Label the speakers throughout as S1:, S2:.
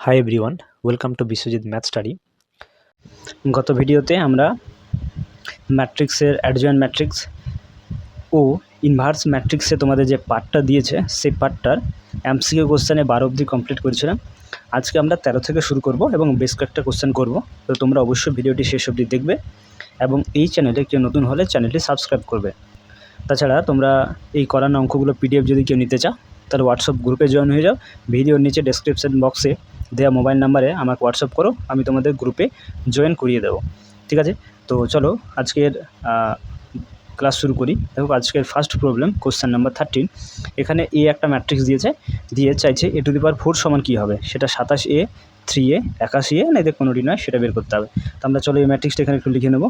S1: Hi everyone, welcome to Biswajit math study. গত ভিডিওতে আমরা ম্যাট্রিক্সের অ্যাডজয়েন্ট ম্যাট্রিক্স ও ইনভার্স ম্যাট্রিক্সে তোমাদের যে পার্টটা দিয়েছে সেই পার্টটার এমসিকিউ কোশ্চেনে 12 অবধি কমপ্লিট করেছিলাম। আজকে আমরা 13 থেকে শুরু করব এবং বেশ কয়েকটা কোশ্চেন করব। তো তোমরা অবশ্যই ভিডিওটি শেষ অবধি দেখবে এবং এই চ্যানেলে কেউ নতুন হলে চ্যানেলটি সাবস্ক্রাইব করবে। তাছাড়া তোমরা এই করানো অঙ্কগুলো পিডিএফ যদি কেউ নিতে চাও তাহলে হোয়াটসঅ্যাপ গ্রুপে জয়েন হয়ে যাও। ভিডিওর নিচে ডেসক্রিপশন বক্সে দেওয়া মোবাইল নাম্বারে আমাকে হোয়াটসঅ্যাপ করো, আমি তোমাদের গ্রুপে জয়েন করিয়ে দেবো। ঠিক আছে, তো চলো আজকের ক্লাস শুরু করি। দেখো আজকের ফার্স্ট প্রবলেম কোশ্চেন নাম্বার 13। এখানে এ একটা ম্যাট্রিক্স দিয়ে চাইছে a⁴ সমান কী হবে, সেটা 27a, 3a, 81a না এদের কোনোটি নয়, সেটা বের করতে হবে। তো আমরা চলো এই ম্যাট্রিক্সটা এখানে একটু লিখে নেব।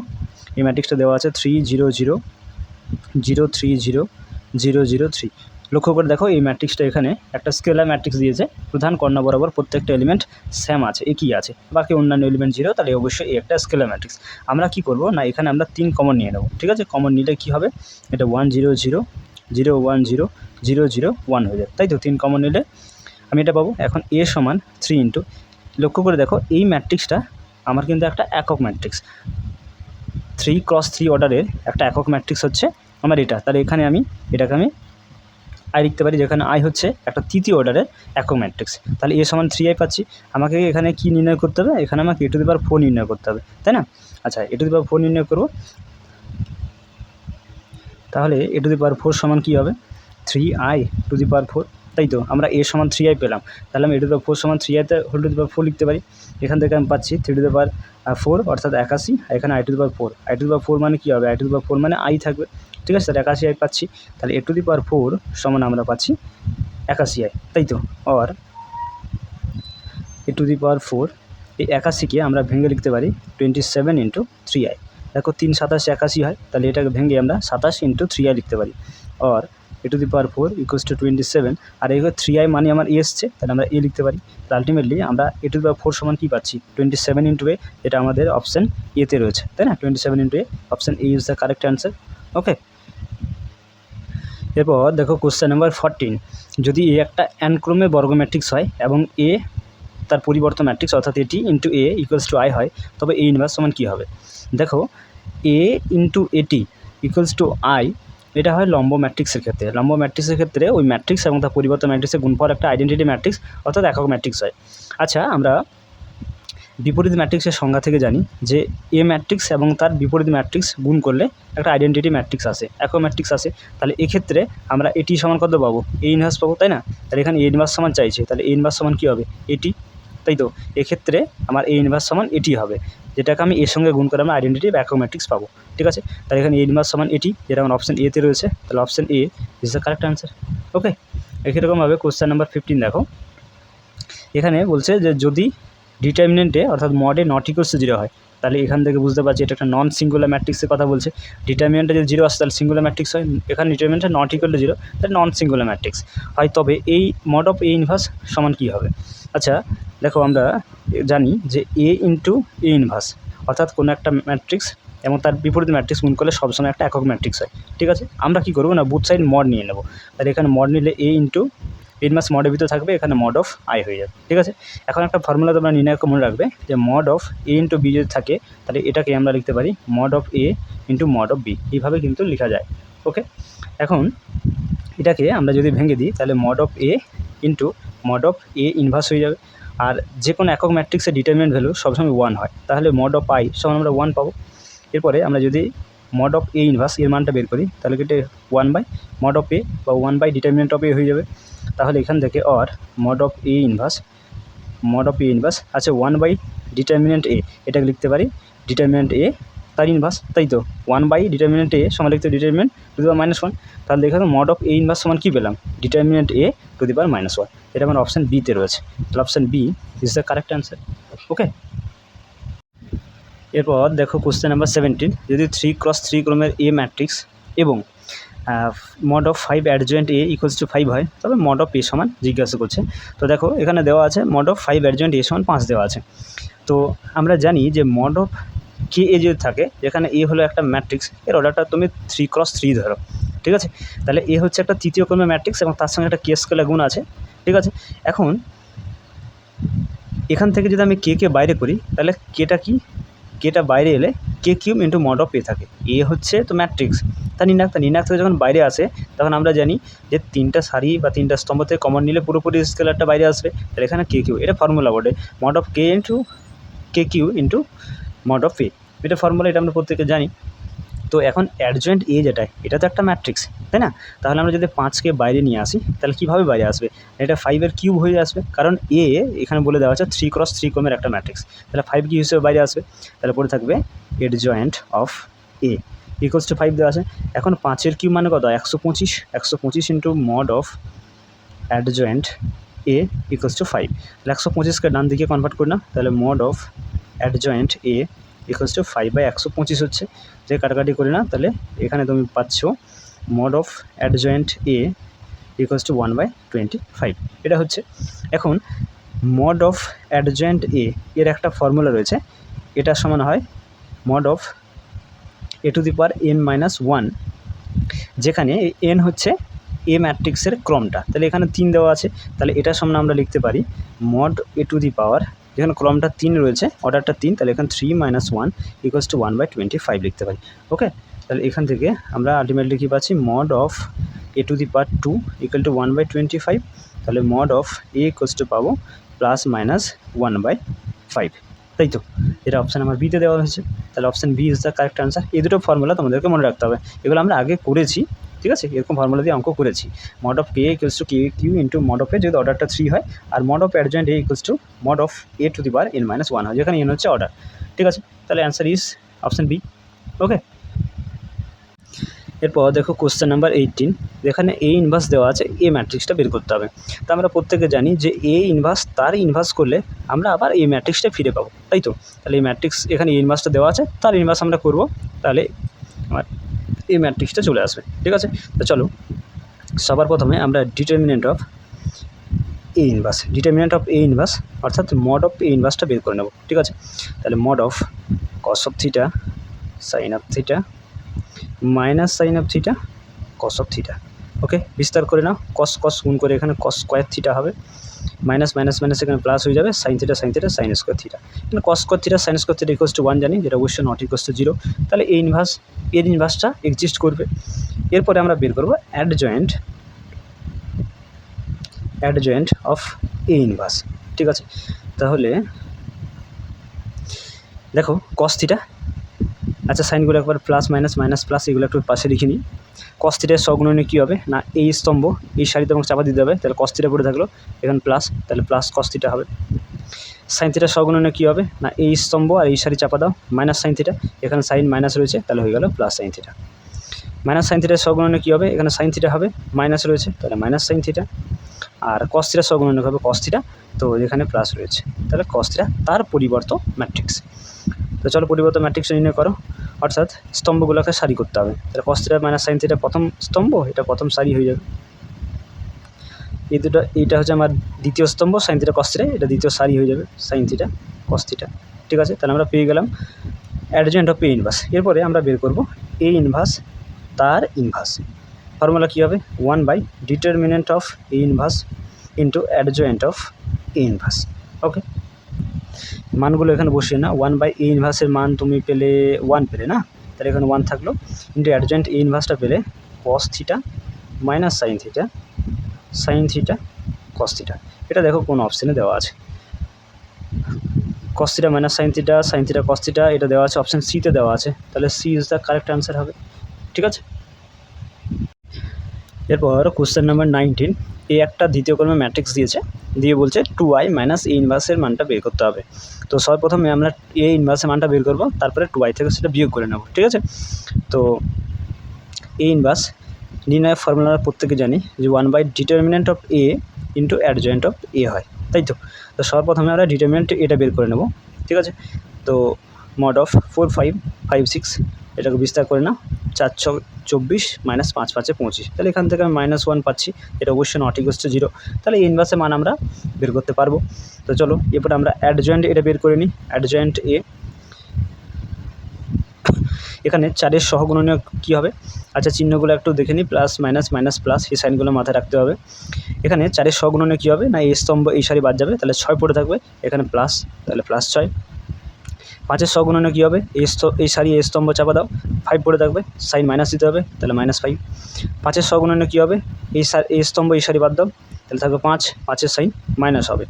S1: এই ম্যাট্রিক্সটা দেওয়া আছে 3 0 0 0 3 0 0 0 3। লক্ষ্য করে দেখো এই ম্যাট্রিক্সটা এখানে একটা স্কেলার ম্যাট্রিক্স দিয়েছে, প্রধান কর্ণ বরাবর প্রত্যেকটা এলিমেন্ট সেম আছে, একই আছে, বাকি অন্যান্য এলিমেন্ট 0, তাহলে অবশ্যই এই একটা স্কেলার ম্যাট্রিক্স। আমরা কি করব না, এখানে আমরা 3 কমন নিয়ে নেব। ঠিক আছে, কমন নিলে কি হবে, এটা 1 0 0 0 1 0 0 0 1 হয়ে যায়, তাই তো 3 কমন নিলে আমি এটা পাবো। এখন a সমান 3 ইন্টু, লক্ষ্য করে দেখো এই ম্যাট্রিক্সটা আমার কিন্তু একটা একক ম্যাট্রিক্স, 3x3 অর্ডারের একটা একক ম্যাট্রিক্স হচ্ছে আমার এটা। তাহলে এখানে এটাকে আমি আই লিখতে পারি, যেখানে আই হচ্ছে একটা তৃতীয় অর্ডারের একক ম্যাট্রিক্স। তাহলে এ সমান 3i পাচ্ছি। আমাকে এখানে কি নির্ণয় করতে হবে, এখানে আমাকে a⁴ নির্ণয় করতে হবে, তাই না? আচ্ছা, a⁴ নির্ণয় করব, তাহলে a⁴ সমান কী হবে, 3i⁴, তাই তো? আমরা a সমান 3i পেলাম, তাহলে আমি a⁴ সমান 3i⁴ লিখতে পারি। এখান থেকে আমি পাচ্ছি 3⁴ অর্থাৎ 81, এখানে i⁴ মানে কী হবে, i⁴ মানে i থাকবে। ঠিক আছে, তাহলে 81i পাচ্ছি। তাহলে a⁴ সমান আমরা পাচ্ছি 81i, তাই তো? আর a⁴ এই 81কে আমরা ভেঙে লিখতে পারি 27 × 3i। দেখো 3 27 81 হয়, তাহলে এটাকে ভেঙে আমরা 27 × 3i লিখতে পারি। আর a⁴ = 27, আর এই 3i মানে আমার এ এসছে, তাহলে আমরা এ লিখতে পারি। তো আলটিমেটলি আমরা a⁴ সমান কী পাচ্ছি, 27 × a, এটা আমাদের অপশান এতে রয়েছে, তাই না? 27 × a, option A is the correct answer. Okay, এরপর দেখো কোশ্চেন নাম্বার 14। যদি এ একটা n ক্রমে বর্গ ম্যাট্রিক্স হয় এবং এ তার পরিবর্তন ম্যাট্রিক্স অর্থাৎ এটি ইন্টু a = i হয়, তবে a ইনভার্স সমান কী হবে? দেখো a × এটি = i, এটা হয় লম্ব ম্যাট্রিক্সের ক্ষেত্রে। লম্ব ম্যাট্রিক্সের ক্ষেত্রে ওই ম্যাট্রিক্স এবং তার পরিবর্তন ম্যাট্রিক্সের গুণফল একটা আইডেন্টিটি ম্যাট্রিক্স অর্থাৎ একক ম্যাট্রিক্স হয়। আচ্ছা, আমরা বিপরীত ম্যাট্রিক্সের সংজ্ঞা থেকে জানি যে এ ম্যাট্রিক্স এবং তার বিপরীত ম্যাট্রিক্স গুণ করলে একটা আইডেন্টিটি ম্যাট্রিক্স আসে, একক ম্যাট্রিক্স আসে। তাহলে এক্ষেত্রে আমরা এটি সমান কত পাবো, এ ইনভার্স পাবো, তাই না? তাহলে এখানে এ ইনভার্স সমান চাইছে, তাহলে এ ইনভার্স সমান কী হবে, এটি, তাই তো? এক্ষেত্রে আমার এ ইনভার্স সমান এটি হবে, যেটাকে আমি এর সঙ্গে গুণ করে আমরা আইডেন্টিটি বা একক ম্যাট্রিক্স পাবো। ঠিক আছে, তাহলে এখানে এ ইনভার্স সমান এটি, যেটা আমার অপশান এতে রয়েছে, তাহলে option A is the correct answer. Okay, একই রকমভাবে কোশ্চেন নাম্বার 15 দেখো। এখানে বলছে যে যদি ডিটারমিনেন্টে অর্থাৎ মডে নট ইকুয়ালস টু 0 হয়, তাহলে এখান থেকে বুঝতে পারছি এটা একটা নন সিঙ্গুলার ম্যাট্রিক্সের কথা বলছে। ডিটারমিনেন্টে যদি 0 আসে তাহলে সিঙ্গুলার ম্যাট্রিক্স হয়, এখানে ডিটারমিনেন্টে নট ইকুয়াল টু 0 তাহলে নন সিঙ্গুলার ম্যাট্রিক্স হয়। তবে এই মড অফ এ ইনভার্স সমান কী হবে? আচ্ছা দেখো, আমরা জানি যে a × a ইনভার্স অর্থাৎ কোনো একটা ম্যাট্রিক্স এবং তার বিপরীত ম্যাট্রিক্স গুণ করলে সবসময় একটা একক ম্যাট্রিক্স হয়। ঠিক আছে, আমরা কী করবো না, বুথ সাইড মড নিয়ে নেব। তাহলে এখানে মড নিলে a × ইনভার্স মডের ভিতরে থাকবে, এখানে মড অফ আই হয়ে যাবে। ঠিক আছে, এখন একটা ফর্মুলা তোমরা নির্ণয় মনে রাখবে যে মড অফ a × b যদি থাকে, তাহলে এটাকে আমরা লিখতে পারি mod of a × mod of b, এইভাবে কিন্তু লেখা যায়। ওকে, এখন এটাকে আমরা যদি ভেঙে দিই তাহলে mod of a × mod of a inverse হয়ে যাবে। আর যে কোনো একক ম্যাট্রিক্সের ডিটারমিনেন্ট ভ্যালু সবসময় 1 হয়, তাহলে মড অফ আই সমান আমরা 1 পাবো। এরপরে আমরা যদি মড অফ এ ইনভার্স এর মানটা বের করি, তাহলে কেটে 1/মড অফ এ বা 1/ডিটারমিনেন্ট অফ এ হয়ে যাবে। তাহলে এখান থেকে or mod of A inverse আছে 1/ডিটারমিনেন্ট এ, এটাকে লিখতে পারি ডিটারমিনেন্ট এ তার ইনভার্স, তাই তো? 1/ডিটারমিনেন্ট এ সমান লিখতে ডিটারমিনেন্ট (1), তাহলে এখানে মড অফ এ ইনভার্স সমান কী পেলাম, ডিটারমিনেন্ট এ (1), এটা আমার অপশান বিতে রয়েছে। তাহলে option B is the correct answer. Okay, এরপর দেখো কোশ্চেন নাম্বার 17। যদি 3x3 ক্রমের এ ম্যাট্রিক্স এবং মড অফ 5 অ্যাডজয়েন্ট এ = 5 হয়, তবে মড অফ এ সমান জিজ্ঞাসা করছে। তো দেখো এখানে দেওয়া আছে মড অফ 5 অ্যাডজয়েন্ট এ সমান 5 দেওয়া আছে। তো আমরা জানি যে মড অফ কে এ যদি থাকে, যেখানে এ হলো একটা ম্যাট্রিক্স, এর অর্ডারটা তুমি 3x3 ধরো। ঠিক আছে, তাহলে এ হচ্ছে একটা তৃতীয় ক্রমের ম্যাট্রিক্স এবং তার সঙ্গে একটা কে স্কেলার গুণ আছে। ঠিক আছে, এখন এখান থেকে যদি আমি কে বাইরে করি তাহলে কেটা বাইরে এলে K cube into mod of এ থাকে। এ হচ্ছে তো ম্যাট্রিক্স, তার নির্ণায়ক থেকে যখন বাইরে আসে তখন আমরা জানি যে 3টা সারি বা 3টা স্তম্ভ থেকে কমন নিলে পুরোপুরি স্কেলারটা বাইরে আসবে। তাহলে এখানে কে কিউ, এটা ফর্মুলা বটে, mod of K into K cube into mod of A, এটা ফর্মুলা, এটা আমরা প্রত্যেকে জানি। তো এখন অ্যাডজয়েন্ট এ যেটা, এটা তো একটা ম্যাট্রিক্স, তাই না? তাহলে আমরা যদি 5কে বাইরে নিয়ে আসি তাহলে কীভাবে বাইরে আসবে? এটা 5-এর কিউব হয়ে আসবে, কারণ এ এখানে বলে দেওয়া আছে 3x3 ক্রমের একটা ম্যাট্রিক্স, তাহলে 5 কি হিসেবে বাইরে আসবে। তাহলে পরে থাকবে adjoint of A equals two 5 দেওয়া আছে। এখন 5-এর কিউব মানে কত? 125 into mod of adjoint A equals two 5। তাহলে 125কে ডান দিকে কনভার্ট করি না, তাহলে mod of adjoint A equals two 5/125 হচ্ছে। যে কাটাকাটি করি না, তাহলে এখানে তুমি পাচ্ছ mod of adjoint A equals two 1/25, এটা হচ্ছে। এখন মড অফ অ্যাডজয়েন্ট এ এর একটা ফর্মুলা রয়েছে, এটা সমান হয় মড অফ a⁻n-1, যেখানে n হচ্ছে এ ম্যাট্রিক্সের ক্রমটা। তাহলে এখানে 3 দেওয়া আছে, তাহলে এটার সামনে আমরা লিখতে পারি মড a⁻, যেখানে ক্রমটা 3 রয়েছে, অর্ডারটা 3, তাহলে এখানে 3-1 ইকুয়ালস টু 1/25 লিখতে পারি। ওকে, তাহলে এখান থেকে আমরা আলটিমেটলি কী পাচ্ছি? Mod of a⁻2 equal to 1/25, তাহলে mod of A equals two পাবো +-1/5, তাই তো? এটা অপশান আমার বিতে দেওয়া হয়েছে, তাহলে option B is the correct answer. এই দুটো ফর্মুলা তোমাদেরকে মনে রাখতে হবে, এগুলো আমরা আগে করেছি, ঠিক আছে? এরকম ফর্মুলা দিয়ে অঙ্ক করেছি। Mod of K equals to K cube into mod of A যদি অর্ডারটা 3 হয়, আর mod of adjoint A equals to mod of a⁻n-1 হয়, যেখানে n হচ্ছে অর্ডার, ঠিক আছে? তাহলে answer is option B. Okay, এরপর দেখো কোশ্চেন নাম্বার 18, যেখানে এ ইনভার্স দেওয়া আছে, এ ম্যাট্রিক্সটা বের করতে হবে। তো আমরা প্রত্যেকে জানি যে এ ইনভার্স তার ইনভার্স করলে আমরা আবার এই ম্যাট্রিক্সটা ফিরে পাবো, তাই তো? তাহলে এই ম্যাট্রিক্স, এখানে এ ইনভার্সটা দেওয়া আছে, তার ইনভার্স আমরা করব, তাহলে আমার এই ম্যাট্রিক্সটা চলে আসবে, ঠিক আছে? তো চলো সবার প্রথমে আমরা ডিটারমিনেন্ট অফ এ ইনভার্স অর্থাৎ মড অফ এ ইনভার্সটা বের করে নেব, ঠিক আছে? তাহলে mod of cos of theta sine of theta minus sine of theta cos of theta. Okay, বিস্তার করে নাও, কস গুণ করে এখানে কস স্কোয়ার থিটা হবে, মাইনাস এখানে প্লাস হয়ে যাবে, sine theta sine square theta. এখানে cos square theta sine square theta equals to 1 জানি, যেটা অবশ্যই নট ইকুয়ালস টু 0। তাহলে এর ইনভার্সটা এক্সিস্ট করবে। এরপরে আমরা বের করবো অ্যাডজয়েন্ট অফ এ ইনভার্স, ঠিক আছে? তাহলে দেখো কস থিটা, আচ্ছা সাইনগুলো একবার প্লাস মাইনাস প্লাস এগুলো একটু পাশে লিখে নিই। কস থিটার সহগুণনীয় কী হবে? না এই স্তম্ভ এই সারিতে এবং চাপা দিতে হবে, তাহলে কস থিটা পড়ে থাকলো, এখানে প্লাস, তাহলে প্লাস কস থিটা হবে। সাইন থিটার সহগুণনীয় কী হবে? না এই স্তম্ভ আর এই সারি চাপা দাও, মাইনাস সাইন থিটা, এখানে সাইন মাইনাস রয়েছে, তাহলে হয়ে গেল plus sine theta. Minus sign থিটার সহগুণনীয় কী হবে? এখানে সাইন থিটা হবে, মাইনাস রয়েছে, তাহলে মাইনাস সাইন থিটা। আর কস থিটার সহগুণনীয় হবে কস থিটা, তো এখানে প্লাস রয়েছে, তাহলে কস থিটা তার পরিবর্ত ম্যাট্রিক্স। তো চলো পরিবর্ত ম্যাট্রিক্স নির্ণয় করো, অর্থাৎ স্তম্ভগুলোকে সারি করতে হবে। তাহলে কস থিটা মাইনাস সাইন থিটা প্রথম স্তম্ভ, এটা প্রথম সারি হয়ে যাবে। এই দুটো, এইটা হচ্ছে আমার দ্বিতীয় স্তম্ভ, সাইন থিটা কস থিটা, এটা দ্বিতীয় সারি হয়ে যাবে, সাইন থিটা কস থিটা, ঠিক আছে? তাহলে আমরা পেয়ে গেলাম অ্যাডজয়েন্ট অফ এ ইনভার্স। এরপরে আমরা বের করব এ ইনভার্স তার ইনভার্স। ফর্মুলা কী হবে? Determinant of A inverse into adjoint of A inverse. Okay, মানগুলো এখানে বসিয়ে না, 1/এ ইনভার্সের মান তুমি পেলে 1 পেলে না, তাহলে এখানে 1 থাকলো, ইন্টু অ্যাডজয়েন্ট এ ইনভার্সটা পেলে cos theta minus sine theta cos theta. এটা দেখো কোন অপশানে দেওয়া আছে, cos theta minus sine theta cos theta, এটা দেওয়া আছে অপশান সিতে দেওয়া আছে, তাহলে C is the correct answer হবে, ঠিক আছে? এরপর কোশ্চেন নাম্বার 19, এই একটা দ্বিতীয় ক্রমে ম্যাট্রিক্স দিয়েছে, দিয়ে বলছে 2i মাইনাস এ ইনভার্সের মানটা বের করতে হবে। তো সর্বপ্রথমে আমরা এ ইনভার্সের মানটা বের করব, তারপরে 2i থেকে সেটা বিয়োগ করে নেব, ঠিক আছে? তো এ ইনভার্স নির্ণয়ের ফর্মুলা প্রত্যেকে জানি যে determinant of A into adjoint of A হয়, তাই তো? তো সর্বপ্রথমে আমরা ডিটারমিনেন্ট এটা বের করে নেব, ঠিক আছে? তো মড অফ 4 5 5 6, এটাকে বিস্তার করে না, 4 6 24 মাইনাস 5 5 25, তাহলে এখান থেকে আমি -1 পাচ্ছি, এটা অবশ্যই নট ইকুয়ালস টু 0, তাহলে এই ইনভার্সের মান আমরা বের করতে পারবো। তো চলো এরপরে আমরা অ্যাডজয়েন্ট এটা বের করে নিই, অ্যাডজয়েন্ট এ এখানে 4-এর সহগুণনীয় কী হবে? আচ্ছা, চিহ্নগুলো একটু দেখে নিই, প্লাস মাইনাস মাইনাস প্লাস, এই সাইনগুলো মাথায় রাখতে হবে। এখানে 4-এর সহগুণনীয় কী হবে? না এই স্তম্ভ এই সারি বাদ যাবে, তাহলে 6 পড়ে থাকবে, এখানে প্লাস, তাহলে +6। 5-এর সহগুণনীয় কী হবে? এই সারি এই স্তম্ভ চাপা দাও, 5 পড়ে থাকবে, সাইন মাইনাস দিতে হবে, তাহলে -5। 5-এর সহগুণনীয় কী হবে? এই স্তম্ভ এই সারি বাদ দাও, তাহলে থাকবে 5, 5-এর সাইন মাইনাস হবে।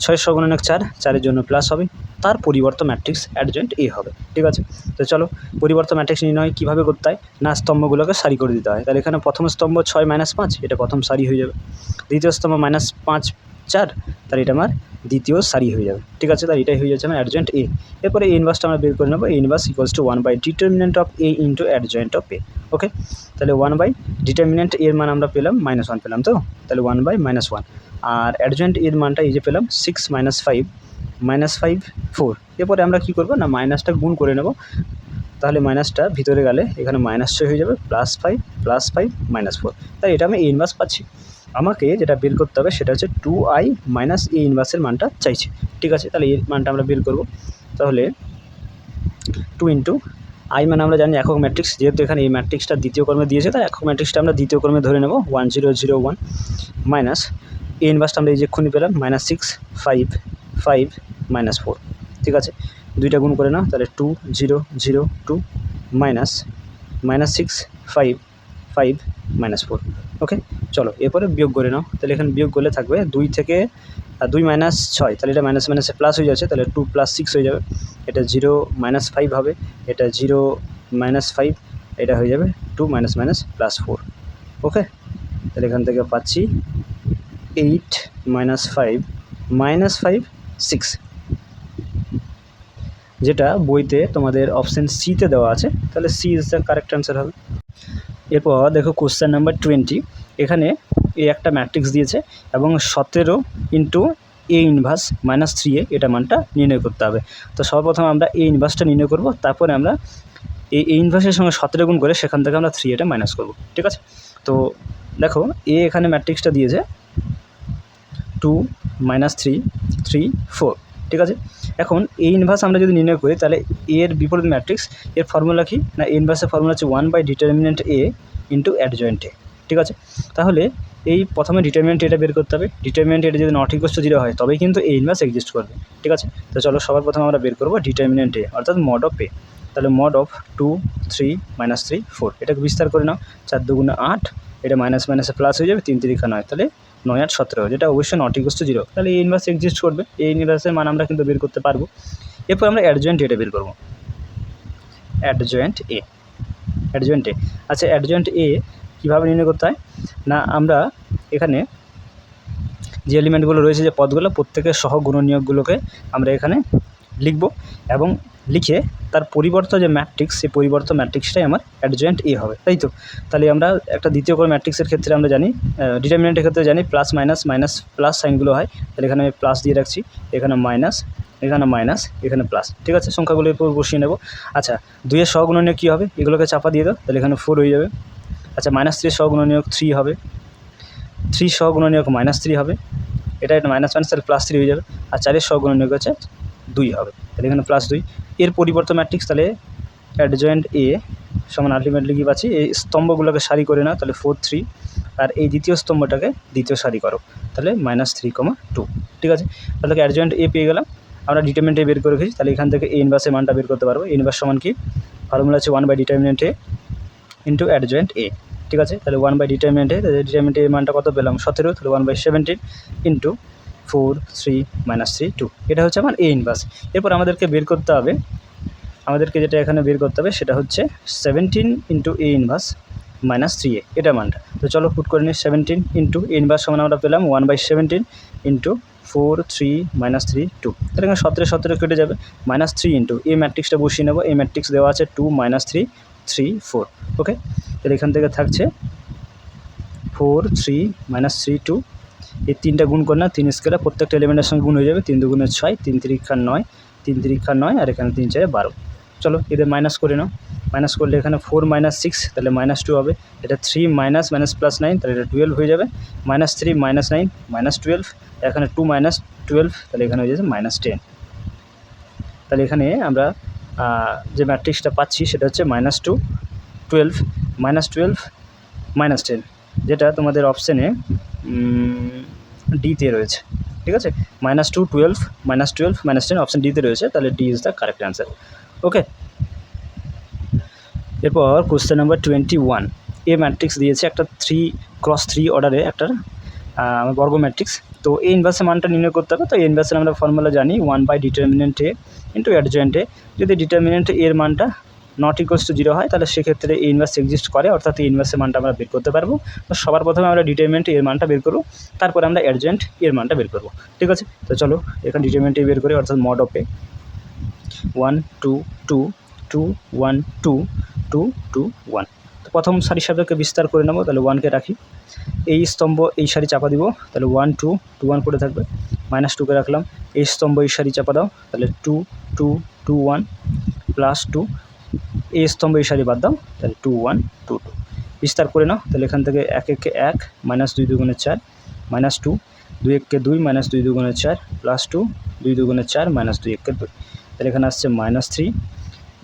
S1: 6-এর সহগুণনীয় 4, 4-এর জন্য প্লাস হবে, তার পরিবর্ত ম্যাট্রিক্স অ্যাডজয়েন্ট এ হবে। ঠিক আছে, তো চলো পরিবর্ত ম্যাট্রিক্স নির্ণয় কীভাবে করতে হয়? না স্তম্ভগুলোকে সারি করে দিতে হয়। তাহলে এখানে প্রথম স্তম্ভ 6 - 5, এটা প্রথম সারি হয়ে যাবে। দ্বিতীয় স্তম্ভ -5 4, তাহলে এটা আমার দ্বিতীয় সারি হয়ে যাবে। ঠিক আছে, তাহলে এটাই হয়ে যাচ্ছে আমার অ্যাডজয়েন্ট এ। এরপরে এ ইনভার্সটা আমরা বের করে নেবো। A inverse equals to determinant of A into adjoint of A. Okay, তাহলে 1/ডিটারমিনেন্ট এর মান আমরা পেলাম -1 পেলাম, তো তাহলে 1/-1। আর অ্যাডজয়েন্ট এর মানটা এই যে পেলাম 6 - 5 -5 4। এরপরে আমরা কী করবো? না মাইনাসটা গুণ করে নেব, তাহলে মাইনাসটা ভিতরে গেলে এখানে -6 হয়ে যাবে, +5 +5 -4। তাই এটা আমি এ ইনভার্স পাচ্ছি। আমাকে যেটা বের করতে হবে সেটা হচ্ছে 2i মাইনাস এ ইনভার্সের মানটা চাইছে। ঠিক আছে, তাহলে এর মানটা আমরা বের করব। তাহলে 2 ইন্টু i মানে আমরা জানি একক ম্যাট্রিক্স, যেহেতু এখানে এই ম্যাট্রিক্সটা দ্বিতীয় কর্মে দিয়েছে, তাই একক ম্যাট্রিক্সটা আমরা দ্বিতীয় কর্মে ধরে নেব, 1 0 0 1 মাইনাস এ ইনভার্সটা আমরা এই যে এক্ষুনি পেলাম -6 5 5 -4। ঠিক আছে, দুইটা গুণ করে নাও, তাহলে 2 0 0 2 মাইনাস -6 5 5 -4। ওকে, চলো এরপরে বিয়োগ করে নাও, তাহলে এখানে বিয়োগ করলে থাকবে 2 থেকে 2 - 6, তাহলে এটা মাইনাস মাইনাসে প্লাস হয়ে যাচ্ছে, তাহলে 2 + 6 হয়ে যাবে। এটা 0 - 5 হবে, এটা 0 - 5, এটা হয়ে যাবে 2 - +4। ওকে, তাহলে এখান থেকে পাচ্ছি 8 - 5 -5 6, যেটা বইতে তোমাদের অপশান সিতে দেওয়া আছে, তাহলে C is the correct answer হবে। এরপর দেখো কোশ্চেন নাম্বার 20। এখানে এই একটা ম্যাট্রিক্স দিয়েছে এবং 17 ইন্টু এ ইনভার্স -3a, এটা মানটা নির্ণয় করতে হবে। তো সর্বপ্রথম আমরা এ ইনভার্সটা নির্ণয় করব, তারপরে আমরা এই ইনভার্সের সঙ্গে 17 গুণ করে সেখান থেকে আমরা 3a মাইনাস করব। ঠিক আছে, তো দেখো এখানে ম্যাট্রিক্সটা দিয়েছে 2 -3 3 4। ঠিক আছে, এখন এ ইনভার্স আমরা যদি নির্ণয় করি, তাহলে এর বিপরীত ম্যাট্রিক্স, এর ফর্মুলা কি? না এ ইনভার্সের ফর্মুলা হচ্ছে 1/ডিটারমিনেন্ট এ ইন্টু অ্যাডজয়েন্ট এ। ঠিক আছে, তাহলে এই প্রথমে ডিটারমিনেন্ট এটা বের করতে হবে। ডিটারমিনেন্ট এটা যদি নট ইকুয়ালস টু 0 হয়, তবেই কিন্তু এ ইনভার্স এক্সিস্ট করবে। ঠিক আছে, তো চলো সবার প্রথমে আমরা বের করবো ডিটারমিনেন্ট এ, অর্থাৎ মড অফ এ। তাহলে মড অফ 2 3 -3 4, এটাকে বিস্তার করে নাও, 4 2 8, এটা মাইনাস মাইনাসে প্লাস হয়ে যাবে, 3 3 9, তাহলে 9 8 17, যেটা অবশ্যই নট ইকুয়ালস টু 0, তাহলে এই ইনভার্স এক্সিস্ট করবে। এই ইনভার্সের মান আমরা কিন্তু বের করতে পারবো। এরপর আমরা অ্যাডজয়েন্ট এটা বের করবো, অ্যাডজয়েন্ট এ। আচ্ছা, অ্যাডজয়েন্ট এ কীভাবে নির্ণয় করতে হয়? না আমরা এখানে যে এলিমেন্টগুলো রয়েছে, যে পদগুলো, প্রত্যেকের সহগুণনীয়কগুলোকে আমরা এখানে লিখব এবং লিখে তার পরিবর্ত যে ম্যাট্রিক্স, সেই পরিবর্ত ম্যাট্রিক্সটাই আমার অ্যাডজয়েন্ট এ হবে, তাই তো? তাহলে আমরা একটা দ্বিতীয় করে ম্যাট্রিক্সের ক্ষেত্রে আমরা জানি, ডিটারমিনেন্টের ক্ষেত্রে জানি প্লাস মাইনাস মাইনাস প্লাস সাইনগুলো হয়, তাহলে এখানে আমি প্লাস দিয়ে রাখছি, এখানে মাইনাস, এখানে মাইনাস, এখানে প্লাস। ঠিক আছে, সংখ্যাগুলোর উপর বসিয়ে নেব। আচ্ছা, 2-এর সহগুণনীয় কী হবে? এগুলোকে চাপা দিয়ে দাও, তাহলে এখানে 4 হয়ে যাবে। আচ্ছা, -3 সহগুণনীয়ক 3 হবে, 3 সহগুণনীয়ক -3 হবে, এটা মাইনাস মাইনাস, তাহলে +3 হয়ে যাবে। আর 4-এর সহগুণনীয়ক হচ্ছে 2 হবে, তাহলে এখানে +2। এর পরিবর্তন ম্যাট্রিক্স, তাহলে অ্যাডজয়েন্ট এ সমান আলটিমেটলি কী পাচ্ছি? এই স্তম্ভগুলোকে সারি করে নাও, তাহলে 4 3, আর এই দ্বিতীয় স্তম্ভটাকে দ্বিতীয় সারি করো, তাহলে -3, 2। ঠিক আছে, তাহলে অ্যাডজয়েন্ট এ পেয়ে গেলাম। আমরা ডিটারমিনেন্ট এ বের করে রেখেছি, তাহলে এখান থেকে এ ইনভার্সের মানটা বের করতে পারবো। এ ইনভার্স সমান কি? ফর্মুলা হচ্ছে 1/ডিটারমিনেন্ট এ ইন্টু অ্যাডজয়েন্ট এ। ঠিক আছে, তাহলে 1/ডিটারমিনেন্ট এ, ডিটারমিনেন্ট এর মানটা কত পেলাম? 17, তাহলে 1/17 ইন্টু 4 3 -3 2, এটা হচ্ছে আমার এ ইনভার্স। এরপর আমাদেরকে বের করতে হবে, যেটা এখানে বের করতে হবে সেটা হচ্ছে 17 ইন্টু এ ইনভার্স -3a, এটা মানটা। তো চলো পুট করে নিই, 17 ইন্টু এ ইনভার্স সমান আমরা পেলাম 1/17 ইন্টু 4 3 -3 2, তাহলে এখানে 17 17 কেটে যাবে, -3 ইন্টু এই ম্যাট্রিক্সটা বসিয়ে নেবো। এই ম্যাট্রিক্স দেওয়া আছে 2 -3 3 4। ওকে, তাহলে এখান থেকে থাকছে 4 3 -3 2, এই 3টা গুণ করে না, 3 স্কেলে প্রত্যেকটা এলিমেন্টের সঙ্গে গুণ হয়ে যাবে, 3 2 6, 3 3 9, 3 3 9, আর এখানে 3 4 12। চলো এদের মাইনাস করে নাও, মাইনাস করলে এখানে 4 -6, তাহলে -2 হবে, এটা 3 মাইনাস মাইনাস +9, তাহলে এটা 12 হয়ে যাবে, -3 -9 -12, এখানে 2 -12, তাহলে এখানে হয়ে যাচ্ছে -10। তাহলে এখানে আমরা যে ম্যাট্রিক্সটা পাচ্ছি সেটা হচ্ছে -2 12 -12 -10, যেটা তোমাদের অপশানে ডিতে রয়েছে। ঠিক আছে, -2 12 -12 -10 অপশান ডিতে রয়েছে, তাহলে D is the correct answer. Okay, এরপর কোশ্চেন নাম্বার 21, এ ম্যাট্রিক্স দিয়েছে একটা 3x3 অর্ডারে একটা বর্গ ম্যাট্রিক্স। তো এই ইনভার্সের মানটা নির্ণয় করতে হবে। তো এই ইনভার্সের আমরা ফর্মুলা জানি 1/ডিটারমিনেন্ট এ ইন্টু অ্যাডজয়েন্ট এ। যদি ডিটারমিনেন্ট এর মানটা নট ইকুয়ালস টু 0 হয় তাহলে সেক্ষেত্রে এই ইনভার্স এক্সিস্ট করে, অর্থাৎ এই ইনভার্সের মানটা আমরা বের করতে পারবো। তো সবার প্রথমে আমরা ডিটারমিনেন্ট এর মানটা বের করবো, তারপরে আমরা অ্যাডজয়েন্ট এর মানটা বের করবো। ঠিক আছে, তো চলো এখানে ডিটারমিনেন্ট এ বের করি, অর্থাৎ মড অফ এ 1 2 2 2 1 2 2 2 1। তো প্রথম সারি সাপেক্ষে বিস্তার করে নেবো, তাহলে 1কে রাখি, এই স্তম্ভ এই সারি চাপা দিব, তাহলে 1 2 2 1 পড়ে থাকবে, -2কে রাখলাম, এই স্তম্ভ এই সারি চাপা দাও, তাহলে 2 2 2 1 +2, এই স্তম্ভ এই সারি বাদ দাও, তাহলে 2 1 2 2। বিস্তার করে নাও, তাহলে এখান থেকে 1 1 1 -2 2 4 -2 2 1 2 -2 2 4 +2 2 2 4 -2 1 2, তাহলে এখানে আসছে -3।